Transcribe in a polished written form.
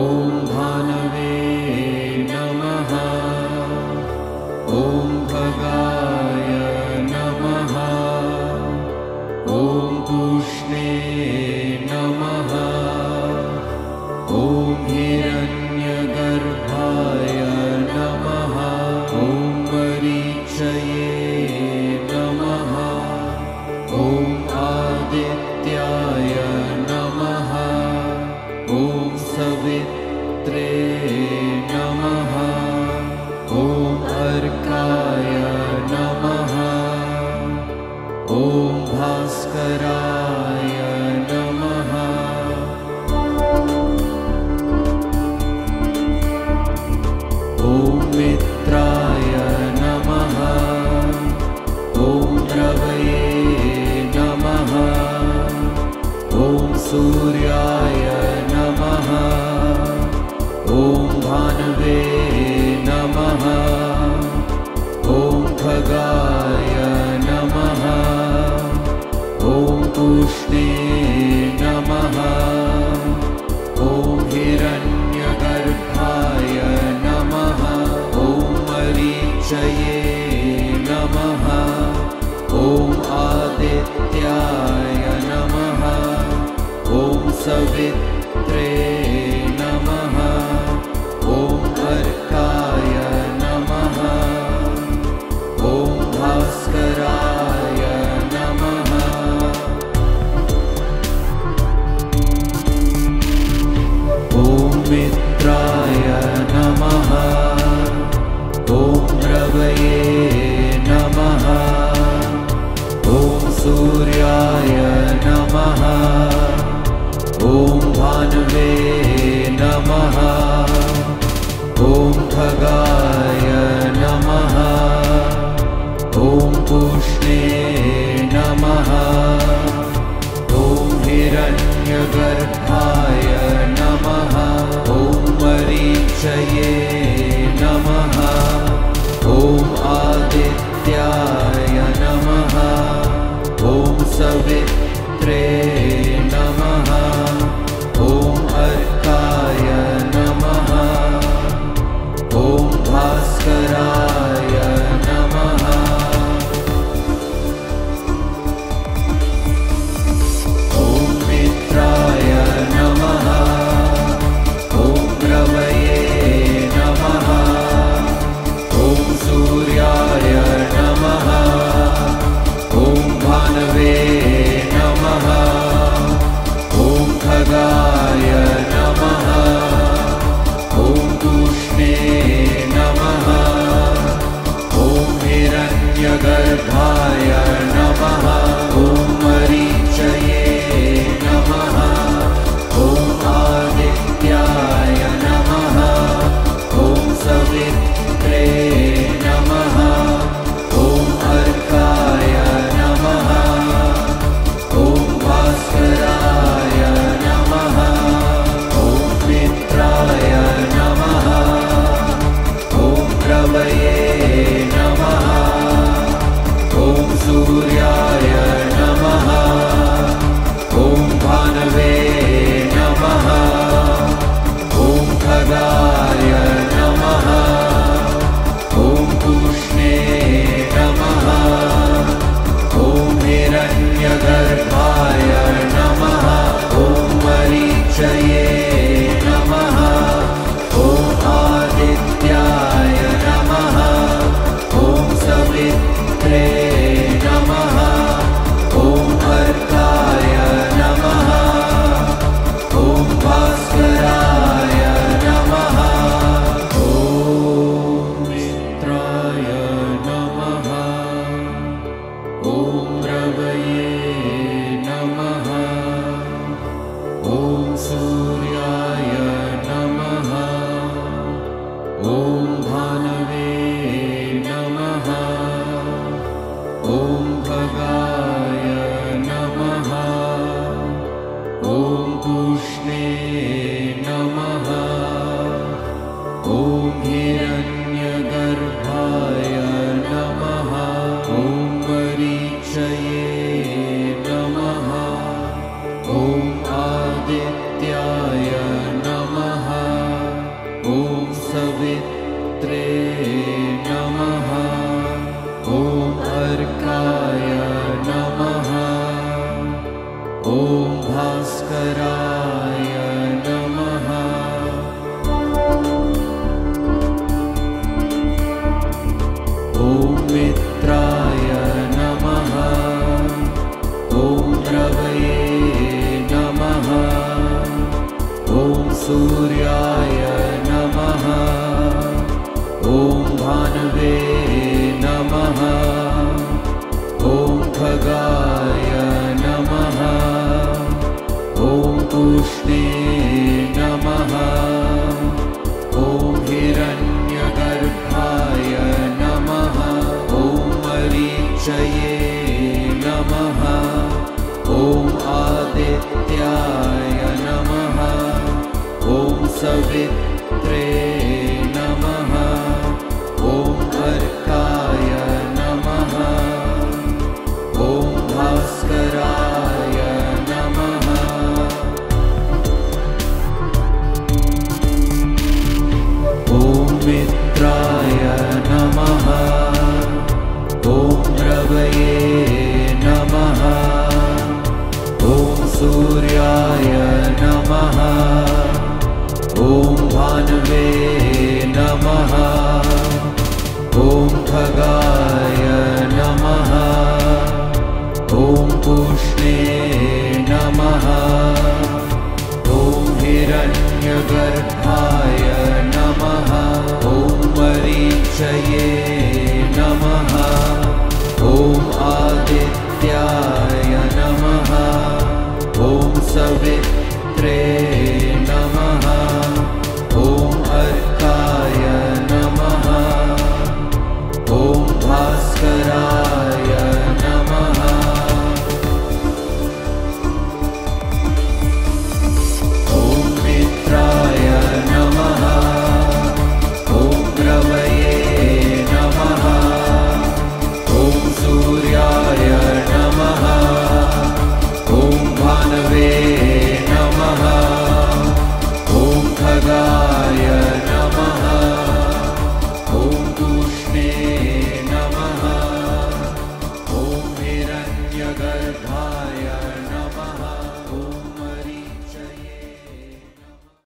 ॐ भानवे नमः। ॐ भगाय नमः। ॐ पूष्णे नमः। ॐ हिरण्यगर्भाय नमः। ॐ मरीचये नमः। ॐ आदित्याय नमः। ॐ सवित्रे नमः। ॐ अर्काय नमः। ॐ भास्कराय नमः। ॐ मित्राय नमः। ॐ रवये नमः। ॐ सूर्याय नमः। ॐ भानवे नमः। ॐ खगाय नमः। ॐ पूष्णे नमः। ॐ हिरण्यगर्भाय नमः। ॐ मरीचये नमः। ॐ आदित्याय नमः। ॐ सवित्रे नमः। ॐ अर्काय नमः। ॐ भास्कराय नमः। ॐ मित्राय नमः। ॐ रवये नमः। ॐ सूर्याय नमः। ॐ भानवे नमः। ॐ खगाय नमः। ॐ पूष्णे नमः। ॐ हिरण्यगर्भाय नमः। ॐ मरीचये नमः। ॐ आदित्याय नमः। ॐ सवित्रे नमः। ॐ अर्काय नमः। ॐ भास्कराय नमः। ॐ मित्राय नमः। ॐ रवये नमः। ॐ सूर्याय नमः। ॐ भानवे नमः। ॐ खगाय नमः। ॐ पूष्णे नमः। ॐ हिरण्यगर्भाय नमः। ॐ मरीचये नमः। ॐ आदित्याय नमः। ॐ सवित्रे नमः। ॐ अर्काय नमः। ॐ भास्कराय नमः। ॐ मित्राय नमः। ॐ रवये नमः। ॐ सूर्याय नमः। ॐ भानवे नमः। ॐ खगाय नमः। ॐ पूष्णे नमः। ॐ हिरण्यगर्भाय नमः। ॐ मरीचये नमः। ॐ आदित्याय नमः। ॐ सवित्रे नमः। ॐ अर्काय नमः। ॐ भास्कराय नमः। ॐ मित्राय नमः। ॐ रवये नमः। ॐ सूर्याय नमः। ॐ भानवे नमः। ॐ भगाय नमः। ॐ पूष्णे नमः। ॐ हिरण्यगर्भाय नमः। ॐ मरीचये नमः। ॐ आदित्याय नमः। सवित्रे नमः। ॐ अर्काय नमः। ॐ भास्कराय नमः। ॐ मित्राय नमः। ॐ रवये नमः। ॐ सूर्याय नमः। ॐ भानवे नमः। ॐ खगाय नमः। ॐ पूष्णे नमः। ॐ हिरण्यगर्भाय नमः। ॐ मरीचये नमः। ॐ आदित्याय नमः। ॐ सवित्रे नमः। ॐ अर्काय नमः। ॐ भास्कराय नमः। ॐ मित्राय नमः। ॐ रवये नमः। ॐ सूर्याय नमः। ॐ भानवे